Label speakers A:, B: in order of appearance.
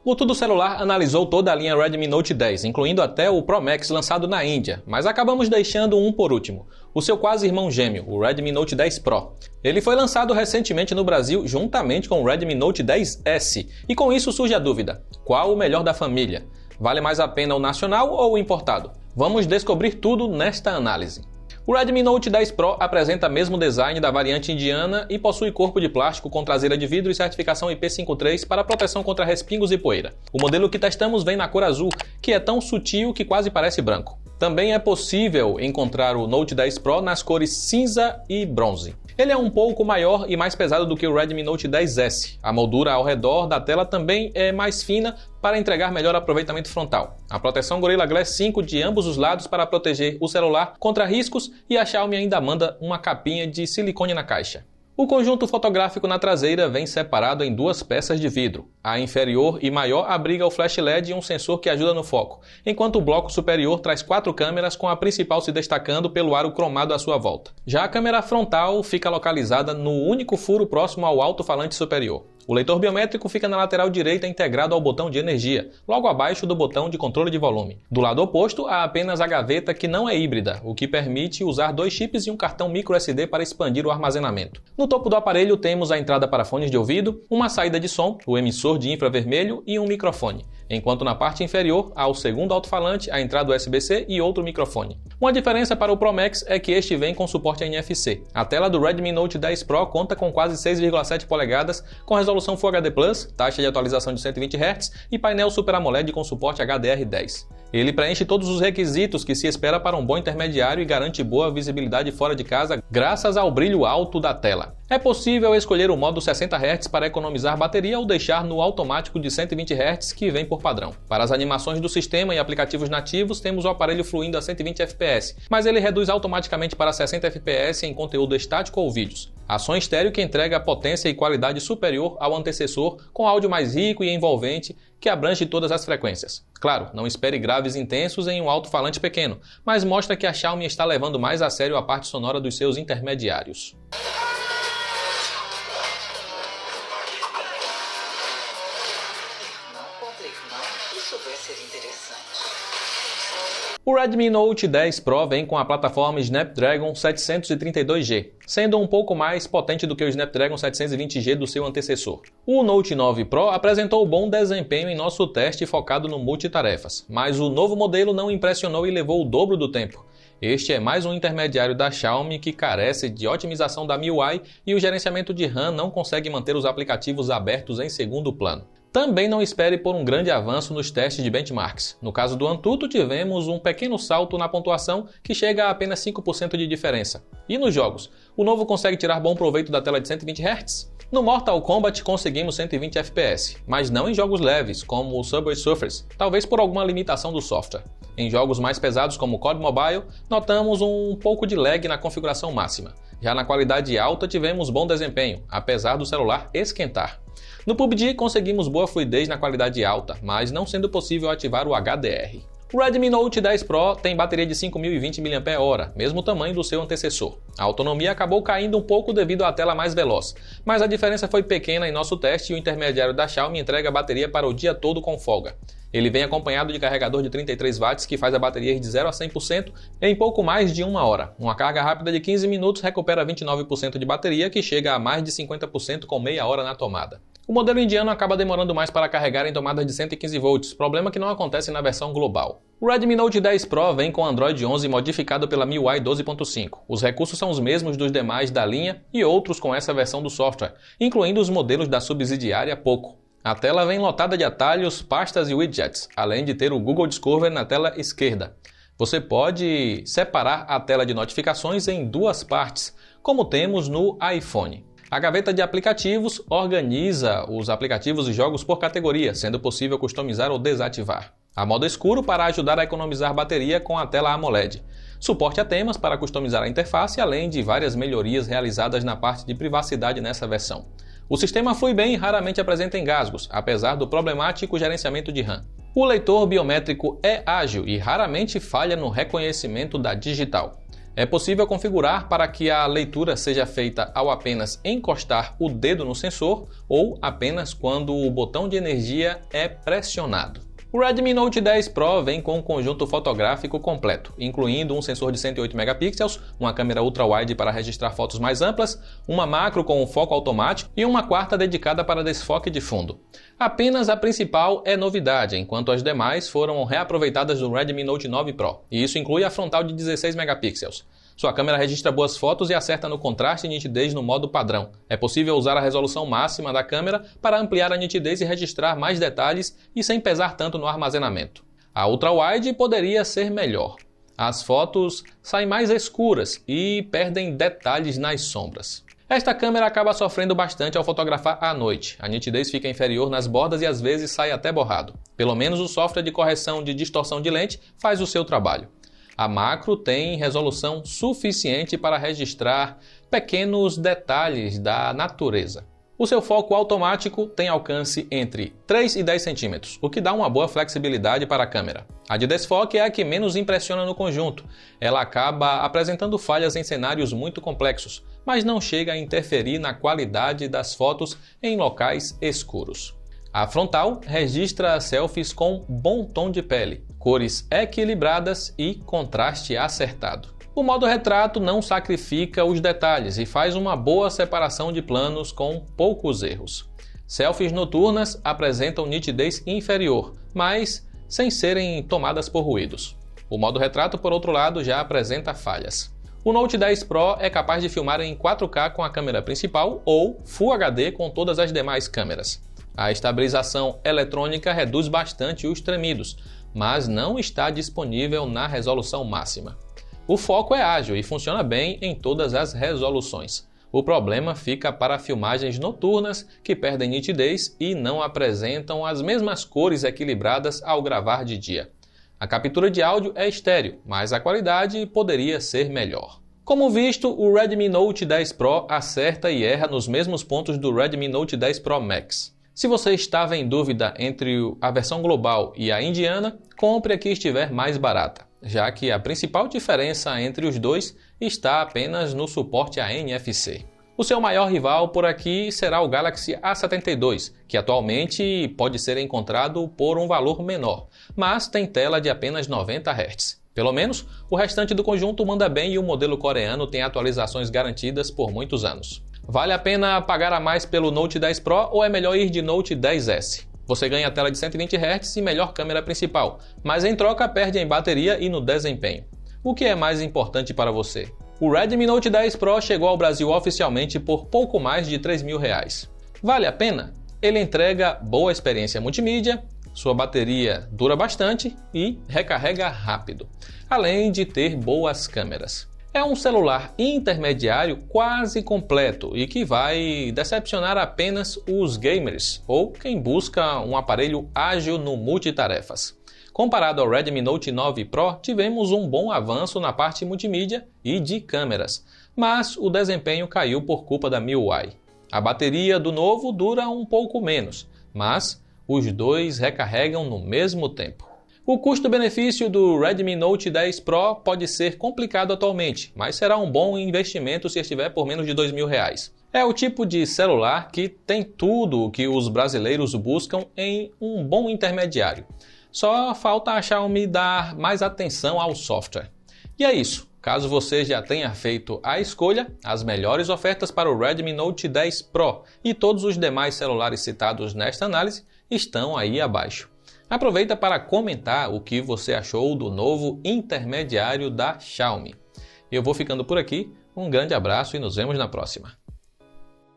A: O Tudo Celular analisou toda a linha Redmi Note 10, incluindo até o Pro Max lançado na Índia, mas acabamos deixando um por último, o seu quase irmão gêmeo, o Redmi Note 10 Pro. Ele foi lançado recentemente no Brasil juntamente com o Redmi Note 10S, e com isso surge a dúvida: qual o melhor da família? Vale mais a pena o nacional ou o importado? Vamos descobrir tudo nesta análise. O Redmi Note 10 Pro apresenta o mesmo design da variante indiana e possui corpo de plástico com traseira de vidro e certificação IP53 para proteção contra respingos e poeira. O modelo que testamos vem na cor azul, que é tão sutil que quase parece branco. Também é possível encontrar o Note 10 Pro nas cores cinza e bronze. Ele é um pouco maior e mais pesado do que o Redmi Note 10S. A moldura ao redor da tela também é mais fina para entregar melhor aproveitamento frontal. A proteção Gorilla Glass 5 de ambos os lados para proteger o celular contra riscos, e a Xiaomi ainda manda uma capinha de silicone na caixa. O conjunto fotográfico na traseira vem separado em duas peças de vidro. A inferior e maior abriga o flash LED e um sensor que ajuda no foco, enquanto o bloco superior traz 4 câmeras, com a principal se destacando pelo aro cromado à sua volta. Já a câmera frontal fica localizada no único furo próximo ao alto-falante superior. O leitor biométrico fica na lateral direita, integrado ao botão de energia, logo abaixo do botão de controle de volume. Do lado oposto, há apenas a gaveta, que não é híbrida, o que permite usar 2 chips e um cartão microSD para expandir o armazenamento. No topo do aparelho temos a entrada para fones de ouvido, uma saída de som, o emissor de infravermelho e um microfone, enquanto na parte inferior há o segundo alto-falante, a entrada USB-C e outro microfone. Uma diferença para o Pro Max é que este vem com suporte a NFC. A tela do Redmi Note 10 Pro conta com quase 6,7 polegadas, com resolução Full HD+, taxa de atualização de 120 Hz e painel Super AMOLED com suporte HDR10. Ele preenche todos os requisitos que se espera para um bom intermediário e garante boa visibilidade fora de casa graças ao brilho alto da tela. É possível escolher o modo 60 Hz para economizar bateria ou deixar no automático de 120 Hz que vem por padrão. Para as animações do sistema e aplicativos nativos, temos o aparelho fluindo a 120 fps, mas ele reduz automaticamente para 60 fps em conteúdo estático ou vídeos. A som estéreo que entrega potência e qualidade superior ao antecessor, com áudio mais rico e envolvente que abrange todas as frequências. Claro, não espere graves intensos em um alto-falante pequeno, mas mostra que a Xiaomi está levando mais a sério a parte sonora dos seus intermediários.
B: Isso vai ser interessante.
A: O Redmi Note 10 Pro vem com a plataforma Snapdragon 732G, sendo um pouco mais potente do que o Snapdragon 720G do seu antecessor. O Note 9 Pro apresentou bom desempenho em nosso teste focado no multitarefas, mas o novo modelo não impressionou e levou o dobro do tempo. Este é mais um intermediário da Xiaomi que carece de otimização da MIUI e o gerenciamento de RAM não consegue manter os aplicativos abertos em segundo plano. Também não espere por um grande avanço nos testes de benchmarks. No caso do Antutu, tivemos um pequeno salto na pontuação que chega a apenas 5% de diferença. E nos jogos? O novo consegue tirar bom proveito da tela de 120 Hz? No Mortal Kombat conseguimos 120 FPS, mas não em jogos leves, como o Subway Surfers, talvez por alguma limitação do software. Em jogos mais pesados como COD Mobile, notamos um pouco de lag na configuração máxima. Já na qualidade alta tivemos bom desempenho, apesar do celular esquentar. No PUBG conseguimos boa fluidez na qualidade alta, mas não sendo possível ativar o HDR. O Redmi Note 10 Pro tem bateria de 5020 mAh, mesmo tamanho do seu antecessor. A autonomia acabou caindo um pouco devido à tela mais veloz, mas a diferença foi pequena em nosso teste e o intermediário da Xiaomi entrega a bateria para o dia todo com folga. Ele vem acompanhado de carregador de 33 watts que faz a bateria ir de 0 a 100% em pouco mais de 1 hora. Uma carga rápida de 15 minutos recupera 29% de bateria, que chega a mais de 50% com meia hora na tomada. O modelo indiano acaba demorando mais para carregar em tomadas de 115 volts, problema que não acontece na versão global. O Redmi Note 10 Pro vem com Android 11 modificado pela MIUI 12.5. Os recursos são os mesmos dos demais da linha e outros com essa versão do software, incluindo os modelos da subsidiária Poco. A tela vem lotada de atalhos, pastas e widgets, além de ter o Google Discover na tela esquerda. Você pode separar a tela de notificações em duas partes, como temos no iPhone. A gaveta de aplicativos organiza os aplicativos e jogos por categoria, sendo possível customizar ou desativar. Há modo escuro para ajudar a economizar bateria com a tela AMOLED. Suporte a temas para customizar a interface, além de várias melhorias realizadas na parte de privacidade nessa versão. O sistema flui bem e raramente apresenta engasgos, apesar do problemático gerenciamento de RAM. O leitor biométrico é ágil e raramente falha no reconhecimento da digital. É possível configurar para que a leitura seja feita ao apenas encostar o dedo no sensor ou apenas quando o botão de energia é pressionado. O Redmi Note 10 Pro vem com um conjunto fotográfico completo, incluindo um sensor de 108 megapixels, uma câmera ultra-wide para registrar fotos mais amplas, uma macro com foco automático e uma quarta dedicada para desfoque de fundo. Apenas a principal é novidade, enquanto as demais foram reaproveitadas do Redmi Note 9 Pro, e isso inclui a frontal de 16 megapixels. Sua câmera registra boas fotos e acerta no contraste e nitidez no modo padrão. É possível usar a resolução máxima da câmera para ampliar a nitidez e registrar mais detalhes e sem pesar tanto no armazenamento. A ultra-wide poderia ser melhor. As fotos saem mais escuras e perdem detalhes nas sombras. Esta câmera acaba sofrendo bastante ao fotografar à noite. A nitidez fica inferior nas bordas e às vezes sai até borrado. Pelo menos o software de correção de distorção de lente faz o seu trabalho. A macro tem resolução suficiente para registrar pequenos detalhes da natureza. O seu foco automático tem alcance entre 3 e 10 centímetros, o que dá uma boa flexibilidade para a câmera. A de desfoque é a que menos impressiona no conjunto. Ela acaba apresentando falhas em cenários muito complexos, mas não chega a interferir na qualidade das fotos em locais escuros. A frontal registra selfies com bom tom de pele, cores equilibradas e contraste acertado. O modo retrato não sacrifica os detalhes e faz uma boa separação de planos com poucos erros. Selfies noturnas apresentam nitidez inferior, mas sem serem tomadas por ruídos. O modo retrato, por outro lado, já apresenta falhas. O Note 10 Pro é capaz de filmar em 4K com a câmera principal ou Full HD com todas as demais câmeras. A estabilização eletrônica reduz bastante os tremidos, mas não está disponível na resolução máxima. O foco é ágil e funciona bem em todas as resoluções. O problema fica para filmagens noturnas que perdem nitidez e não apresentam as mesmas cores equilibradas ao gravar de dia. A captura de áudio é estéreo, mas a qualidade poderia ser melhor. Como visto, o Redmi Note 10 Pro acerta e erra nos mesmos pontos do Redmi Note 10 Pro Max. Se você estava em dúvida entre a versão global e a indiana, compre a que estiver mais barata, já que a principal diferença entre os dois está apenas no suporte a NFC. O seu maior rival por aqui será o Galaxy A72, que atualmente pode ser encontrado por um valor menor, mas tem tela de apenas 90 Hz. Pelo menos, o restante do conjunto manda bem e o modelo coreano tem atualizações garantidas por muitos anos. Vale a pena pagar a mais pelo Note 10 Pro ou é melhor ir de Note 10S? Você ganha a tela de 120 Hz e melhor câmera principal, mas em troca perde em bateria e no desempenho. O que é mais importante para você? O Redmi Note 10 Pro chegou ao Brasil oficialmente por pouco mais de R$3.000. Vale a pena? Ele entrega boa experiência multimídia, sua bateria dura bastante e recarrega rápido, além de ter boas câmeras. É um celular intermediário quase completo e que vai decepcionar apenas os gamers ou quem busca um aparelho ágil no multitarefas. Comparado ao Redmi Note 9 Pro, tivemos um bom avanço na parte multimídia e de câmeras, mas o desempenho caiu por culpa da MIUI. A bateria do novo dura um pouco menos, mas os dois recarregam no mesmo tempo. O custo-benefício do Redmi Note 10 Pro pode ser complicado atualmente, mas será um bom investimento se estiver por menos de R$2.000. É o tipo de celular que tem tudo o que os brasileiros buscam em um bom intermediário. Só falta a Xiaomi dar mais atenção ao software. E é isso. Caso você já tenha feito a escolha, as melhores ofertas para o Redmi Note 10 Pro e todos os demais celulares citados nesta análise estão aí abaixo. Aproveita para comentar o que você achou do novo intermediário da Xiaomi. Eu vou ficando por aqui, um grande abraço e nos vemos na próxima.